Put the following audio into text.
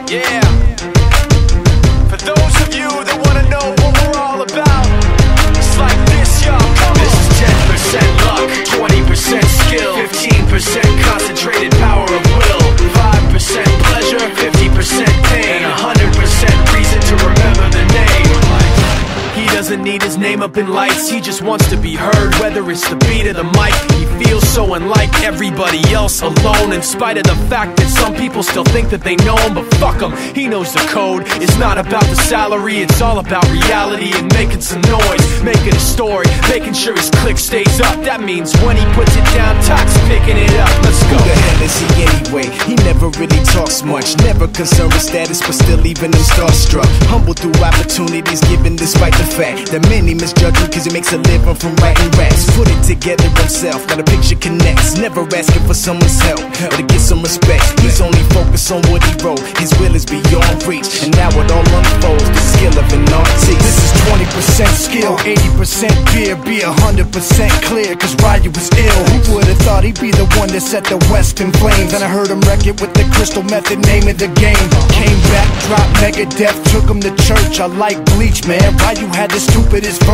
Yeah. For those of you that wanna know what we're all about, it's like this, y'all. This is 10% luck, 20% skill, 15% concentrated power of will, 5% pleasure, 50% pain, 100% reason to remember the name. He doesn't need his name up in lights, he just wants to be heard, whether it's the beat of the mic. He feels so unlike everybody else, alone, in spite of the fact that some people still think that they know him. But fuck him, he knows the code. It's not about the salary, it's all about reality and making some noise, making a story, making sure his click stays up. That means when he puts it down, Toc's picking it up. Let's go. Who the hell is he anyway? He never really talks much, never concerned with status, but still leaving him starstruck. Humble through opportunities given despite the fact that many misjudge him cause he makes a living from writing raps. Put it together himself, now the picture connects. Never asking for someone's help or to get some respect. He's only focused on what he wrote, his will is beyond reach, and now it all unfolds, the skill of an artist. This is 20% skill, 80% fear, be 100% clear, cause Ryu was ill. Who would've thought he'd be the one that set the West in flames? And I heard him wreck it with the Crystal Method, name of the game. Came back, dropped Megadeth, took him to church. I like Bleach, man. Ryu had the stupidest verse.